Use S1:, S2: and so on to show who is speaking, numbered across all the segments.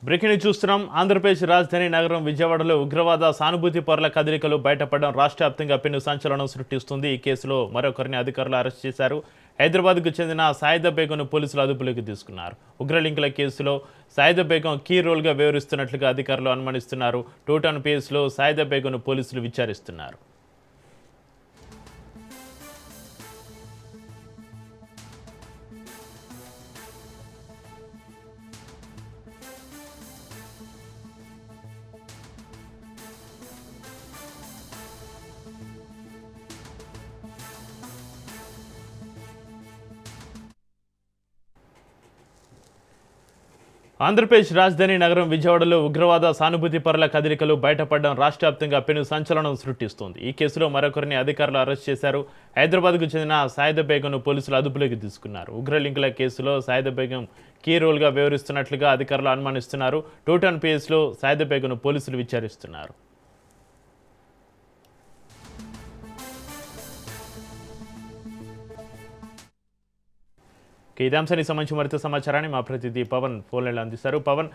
S1: Breaking news చూస్తున్నాం. ఆంధ్రప్రదేశ్ రాజధాని నగరం విజయవాడలో ఉగ్రవాద సానుభూతి పరుల కదలికలు బయటపడడం రాష్ట్ర వ్యాప్తంగా పెను సంచలనం సృష్టిస్తుంది. ఈ కేసులో మరొకరిని అధికారులు అరెస్ట్ చేశారు. హైదరాబాద్కు చెందిన సాయిదా బేగంను పోలీసులు అదుపులోకి తీసుకున్నారు. ఉగ్రలింకుల కేసులో సాయిదా బేగం కీ రోల్గా వ్యవహరిస్తున్నట్లుగా అధికారులు అనుమానిస్తున్నారు. టూటౌన్ పిఎస్లో సాయిదా బేగంను పోలీసులు విచారిస్తున్నారు. ఆంధ్రప్రదేశ్ రాజధాని నగరం విజయవాడలో ఉగ్రవాద సానుభూతి పరుల కదలికలు బయటపడడం రాష్ట్ర వ్యాప్తంగా పెను సంచలనం సృష్టిస్తోంది. ఈ కేసులో మరొకరిని అధికారులు అరెస్ట్ చేశారు. హైదరాబాద్కు చెందిన సాయిదా బేగంను పోలీసులు అదుపులోకి తీసుకున్నారు. ఉగ్రలింకుల కేసులో సాయిదా బేగం కీ రోల్గా వ్యవహరిస్తున్నట్లుగా అధికారులు అనుమానిస్తున్నారు. టూటౌన్ పిఎస్లో సాయిదా బేగంను పోలీసులు విచారిస్తున్నారు. ఇదే అంశానికి సంబంధించి మరింత సమాచారాన్ని మా ప్రతినిధి పవన్ ఫోన్లలో అందిస్తారు. పవన్,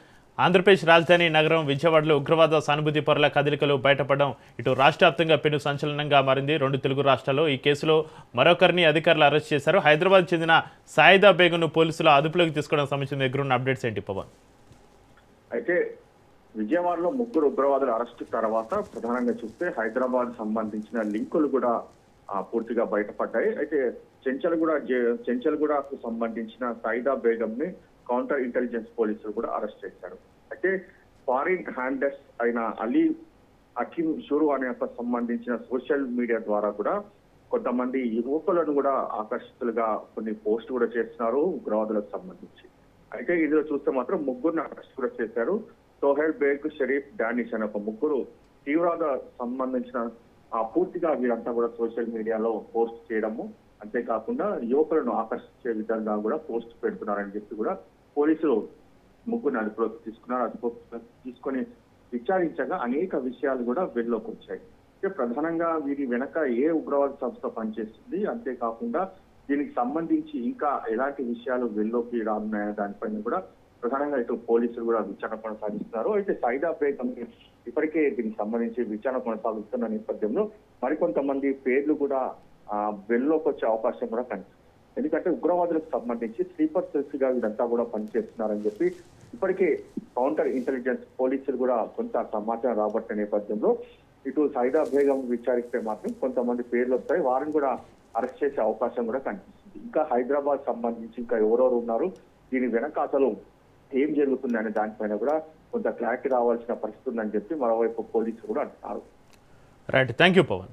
S1: ఆంధ్రప్రదేశ్ రాజధాని నగరం విజయవాడలో ఉగ్రవాద సానుభూతి పరుల కదలికలు బయటపడడం ఇటు రాష్ట్ర వ్యాప్తంగా పెను సంచలనంగా మారింది. 2 తెలుగు రాష్ట్రాల్లో ఈ కేసులో మరొకరిని అధికారులు అరెస్ట్ చేశారు. హైదరాబాద్ చెందిన సాయిదా బేగంను పోలీసులు అదుపులోకి తీసుకోవడం సంబంధించిన దగ్గర ఉన్న అప్డేట్స్ ఏంటి పవన్?
S2: అయితే విజయవాడలో 3 ఉగ్రవాదుల అరెస్టు తర్వాత ప్రధానంగా చూస్తే హైదరాబాద్ సంబంధించిన లింకులు కూడా పూర్తిగా బయటపడ్డాయి. అయితే చెంచల్గూడకు సంబంధించిన సాయిదా బేగం ని కౌంటర్ ఇంటెలిజెన్స్ పోలీసులు కూడా అరెస్ట్ చేశారు. అయితే ఫారిన్ హ్యాండర్స్ అయిన అలీ అకీం షురు అనే సంబంధించిన సోషల్ మీడియా ద్వారా కూడా కొంతమంది యువకులను కూడా ఆకర్షితులుగా కొన్ని పోస్ట్ కూడా చేస్తున్నారు ఉగ్రవాదులకు సంబంధించి. అయితే ఇందులో చూస్తే మాత్రం 3 అరెస్ట్ కూడా చేశారు. సోహెల్ బేగ్, షరీఫ్, డానిష్ అనే 3 తీవ్రవాద సంబంధించిన పూర్తిగా వీరంతా కూడా సోషల్ మీడియాలో పోస్ట్ చేయడము, అంతేకాకుండా యువకులను ఆకర్షించే విధంగా కూడా పోస్ట్ పెడుతున్నారని చెప్పి కూడా పోలీసులు 3 అదుపులోకి తీసుకున్నారు. అదుపులోకి తీసుకొని విచారించగా అనేక విషయాలు కూడా వెలుగులోకి వచ్చాయి. అంటే ప్రధానంగా వీరి వెనక ఏ ఉగ్రవాద సంస్థ పనిచేస్తుంది, అంతేకాకుండా దీనికి సంబంధించి ఇంకా ఎలాంటి విషయాలు వెలుగులోకి రానున్నాయనే దానిపైన కూడా ప్రధానంగా ఇటు పోలీసులు కూడా విచారణ కొనసాగిస్తున్నారు. అయితే సాయిదా బేగం ఇప్పటికే దీనికి సంబంధించి విచారణ కొనసాగుతున్న నేపథ్యంలో మరికొంతమంది పేర్లు కూడా వెలుగులోకి వచ్చే అవకాశం కూడా కనిపిస్తుంది. ఎందుకంటే ఉగ్రవాదులకు సంబంధించి స్లీపర్ సెల్స్ గా వీరంతా కూడా పనిచేస్తున్నారని చెప్పి ఇప్పటికే కౌంటర్ ఇంటెలిజెన్స్ పోలీసులు కూడా కొంత సమాచారం రాబట్టిన నేపథ్యంలో ఇటు సాయిదా బేగం విచారిస్తే మాత్రం కొంతమంది పేర్లు వస్తాయి. వారిని కూడా అరెస్ట్ చేసే అవకాశం కూడా కనిపిస్తుంది. ఇంకా హైదరాబాద్ సంబంధించి ఇంకా ఎవరెవరు ఉన్నారు, దీని వెనక అసలు ఏం జరుగుతుంది అనే దానిపైన కూడా కొంత క్లారిటీ రావాల్సిన పరిస్థితి ఉందని చెప్పి మరోవైపు పోలీసులు కూడా అంటున్నారు.
S1: Right, thank you Pawan.